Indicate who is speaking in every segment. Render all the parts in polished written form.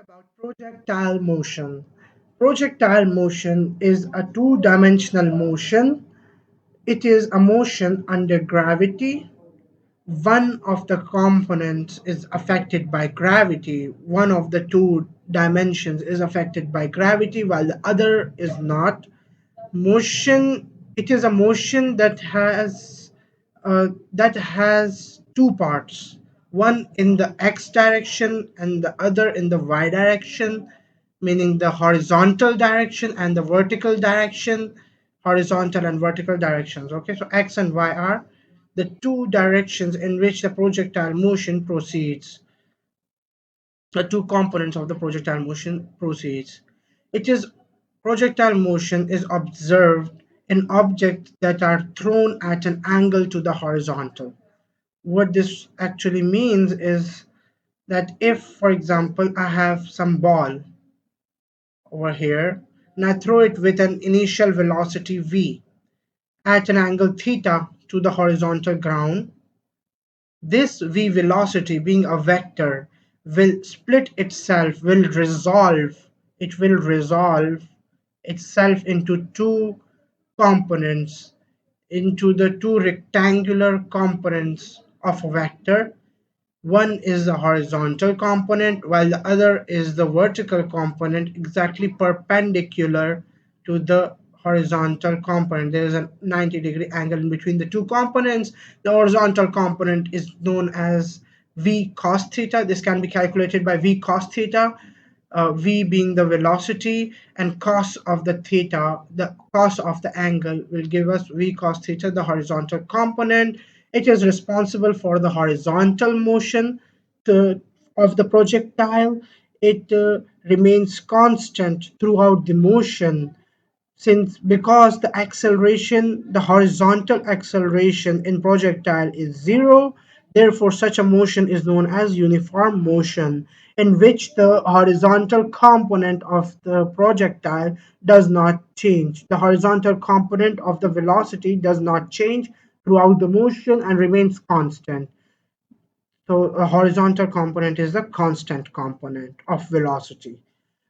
Speaker 1: About projectile motion. Projectile motion is a two-dimensional motion. It is a motion under gravity. One of the components is affected by gravity. One of the two dimensions is affected by gravity while the other is not. Motion, it is a motion that has two parts, one in the x direction and the other in the y direction, meaning the horizontal direction and the vertical direction. Horizontal and vertical directions. Okay, so x and y are the two directions in which the projectile motion proceeds. The two components of the projectile motion proceeds. It is Projectile motion is observed in objects that are thrown at an angle to the horizontal. What this actually means is that if, for example, I have some ball over here and I throw it with an initial velocity v at an angle theta to the horizontal ground, this v velocity, being a vector, will split itself, it will resolve itself into two components, into the two rectangular components of a vector. One is the horizontal component while the other is the vertical component, exactly perpendicular to the horizontal component. There is a 90-degree angle in between the two components. The horizontal component is known as v cos theta. This can be calculated by v cos theta, v being the velocity, and cos of the theta, the cos of the angle, will give us v cos theta, the horizontal component. It is responsible for the horizontal motion to, of the projectile. It remains constant throughout the motion, since because the horizontal acceleration in projectile is zero. Therefore such a motion is known as uniform motion, in which the horizontal component of the projectile does not change. The horizontal component of the velocity does not change throughout the motion and remains constant. So a horizontal component is the constant component of velocity,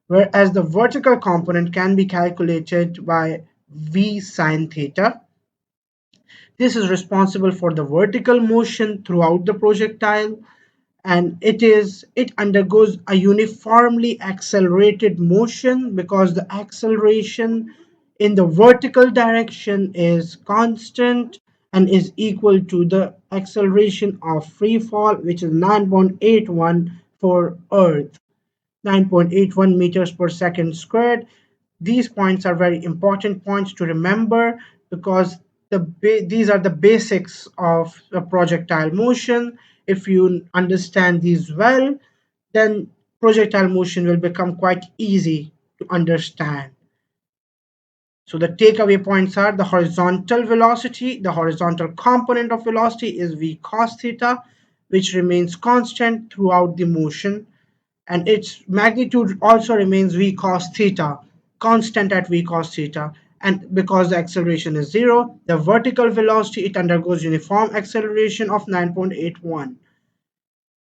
Speaker 1: whereas the vertical component can be calculated by v sine theta. This is responsible for the vertical motion throughout the projectile, and it undergoes a uniformly accelerated motion because the acceleration in the vertical direction is constant and is equal to the acceleration of free fall, which is 9.81 for Earth. 9.81 meters per second squared. These points are very important points to remember because these are the basics of the projectile motion. If you understand these well, then projectile motion will become quite easy to understand. So the takeaway points are: the horizontal velocity, the horizontal component of velocity is v cos theta, which remains constant throughout the motion, and its magnitude also remains v cos theta, constant at v cos theta. And because the acceleration is zero, the vertical velocity, it undergoes uniform acceleration of 9.81.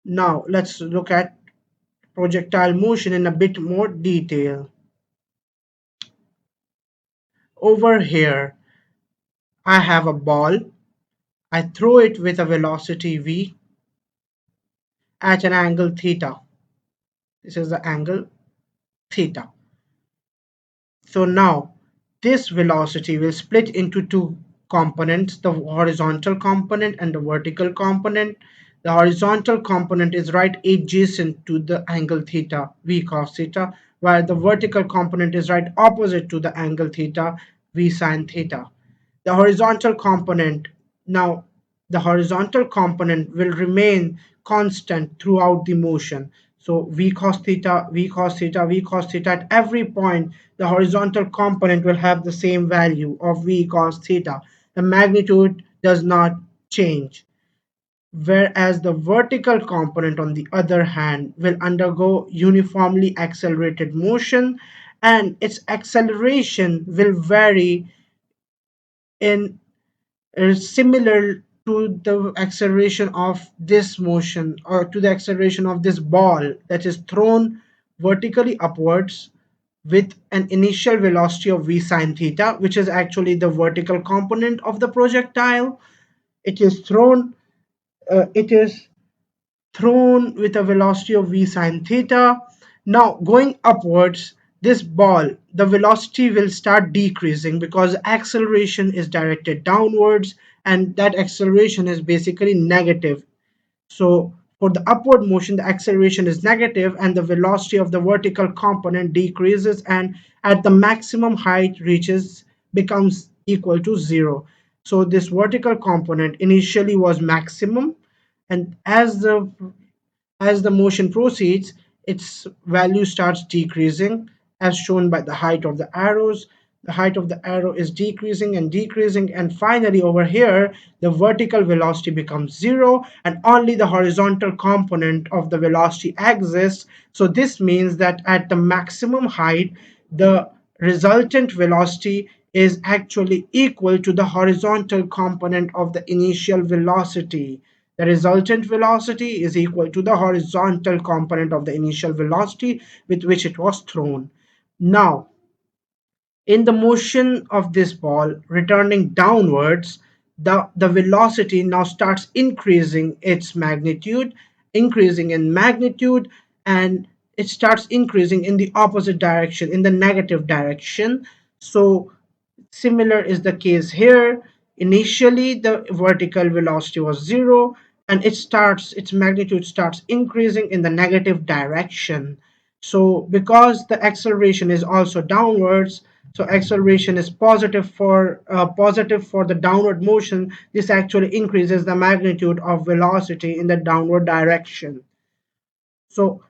Speaker 1: Now let's look at projectile motion in a bit more detail. Over here I have a ball. I throw it with a velocity v at an angle theta. This is the angle theta. So now this velocity will split into two components, the horizontal component and the vertical component. The horizontal component is right adjacent to the angle theta, v cos theta, while the vertical component is right opposite to the angle theta, v sin theta. The horizontal component, now the horizontal component will remain constant throughout the motion. So v cos theta, v cos theta, v cos theta, at every point the horizontal component will have the same value of v cos theta. The magnitude does not change. Whereas the vertical component, on the other hand, will undergo uniformly accelerated motion, and its acceleration will vary in is similar to the acceleration of this motion, or to the acceleration of this ball that is thrown vertically upwards with an initial velocity of v sine theta, which is actually the vertical component of the projectile. It is thrown with a velocity of v sine theta. Now, going upwards, this ball, the velocity will start decreasing because acceleration is directed downwards, and that acceleration is basically negative. So for the upward motion, the acceleration is negative and the velocity of the vertical component decreases, and at the maximum height reaches becomes equal to zero. So this vertical component initially was maximum, and as the motion proceeds, its value starts decreasing as shown by the height of the arrows. The height of the arrow is decreasing and decreasing, and finally over here, the vertical velocity becomes zero and only the horizontal component of the velocity exists. So this means that at the maximum height, the resultant velocity is actually equal to the horizontal component of the initial velocity. The resultant velocity is equal to the horizontal component of the initial velocity with which it was thrown. Now, in the motion of this ball returning downwards, the velocity now starts increasing in magnitude, and it starts increasing in the opposite direction, in the negative direction. So similar is the case here. Initially, the vertical velocity was zero, and its magnitude starts increasing in the negative direction. So because the acceleration is also downwards, so acceleration is positive for the downward motion, this actually increases the magnitude of velocity in the downward direction. So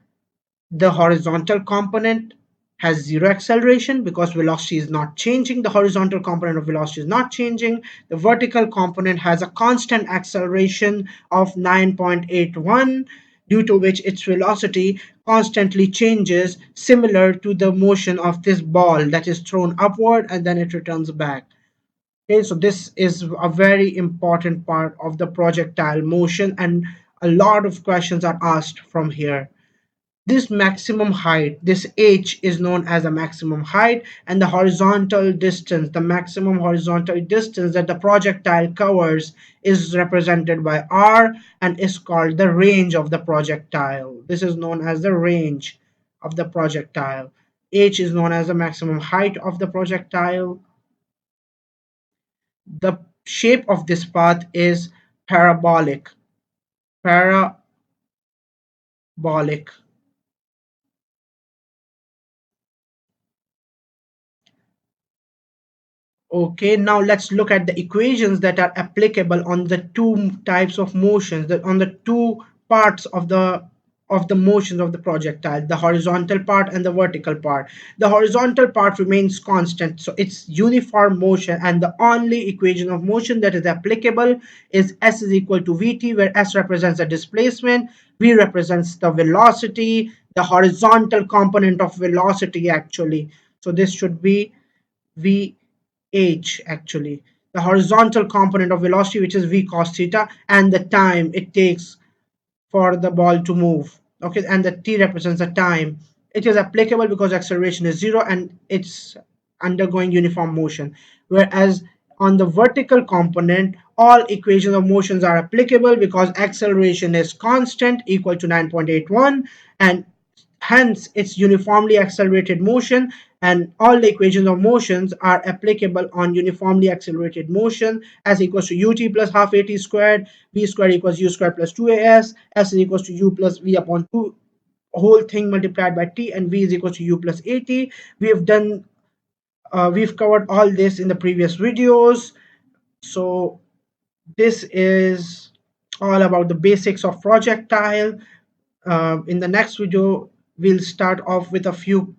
Speaker 1: the horizontal component has zero acceleration because velocity is not changing. The horizontal component of velocity is not changing. The vertical component has a constant acceleration of 9.81, due to which its velocity constantly changes, similar to the motion of this ball that is thrown upward and then it returns back. Okay, so this is a very important part of the projectile motion, and a lot of questions are asked from here. This maximum height, this h, is known as a maximum height, and the horizontal distance, the maximum horizontal distance that the projectile covers, is represented by r and is called the range of the projectile. This is known as the range of the projectile. H is known as the maximum height of the projectile. The shape of this path is parabolic. Parabolic. Okay, now let's look at the equations that are applicable on the two types of motions, on the two parts of the motions of the projectile, the horizontal part and the vertical part. The horizontal part remains constant, so it's uniform motion, and the only equation of motion that is applicable is S is equal to Vt, where S represents the displacement, V represents the velocity, the horizontal component of velocity actually. So this should be V h actually, the horizontal component of velocity, which is v cos theta, and the time it takes for the ball to move. Okay, and the t represents the time. It is applicable because acceleration is zero and it's undergoing uniform motion. Whereas on the vertical component, all equations of motions are applicable because acceleration is constant, equal to 9.81, and hence it's uniformly accelerated motion, and all the equations of motions are applicable on uniformly accelerated motion. S equals to ut plus half at squared, v squared equals u squared plus 2as, s is equals to u plus v upon 2 whole thing multiplied by t, and v is equals to u plus at. We've covered all this in the previous videos. So this is all about the basics of projectile. In the next video, we'll start off with a few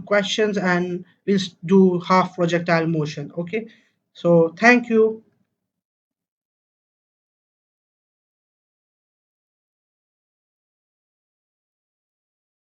Speaker 1: questions, and we'll do half projectile motion. Okay, so thank you.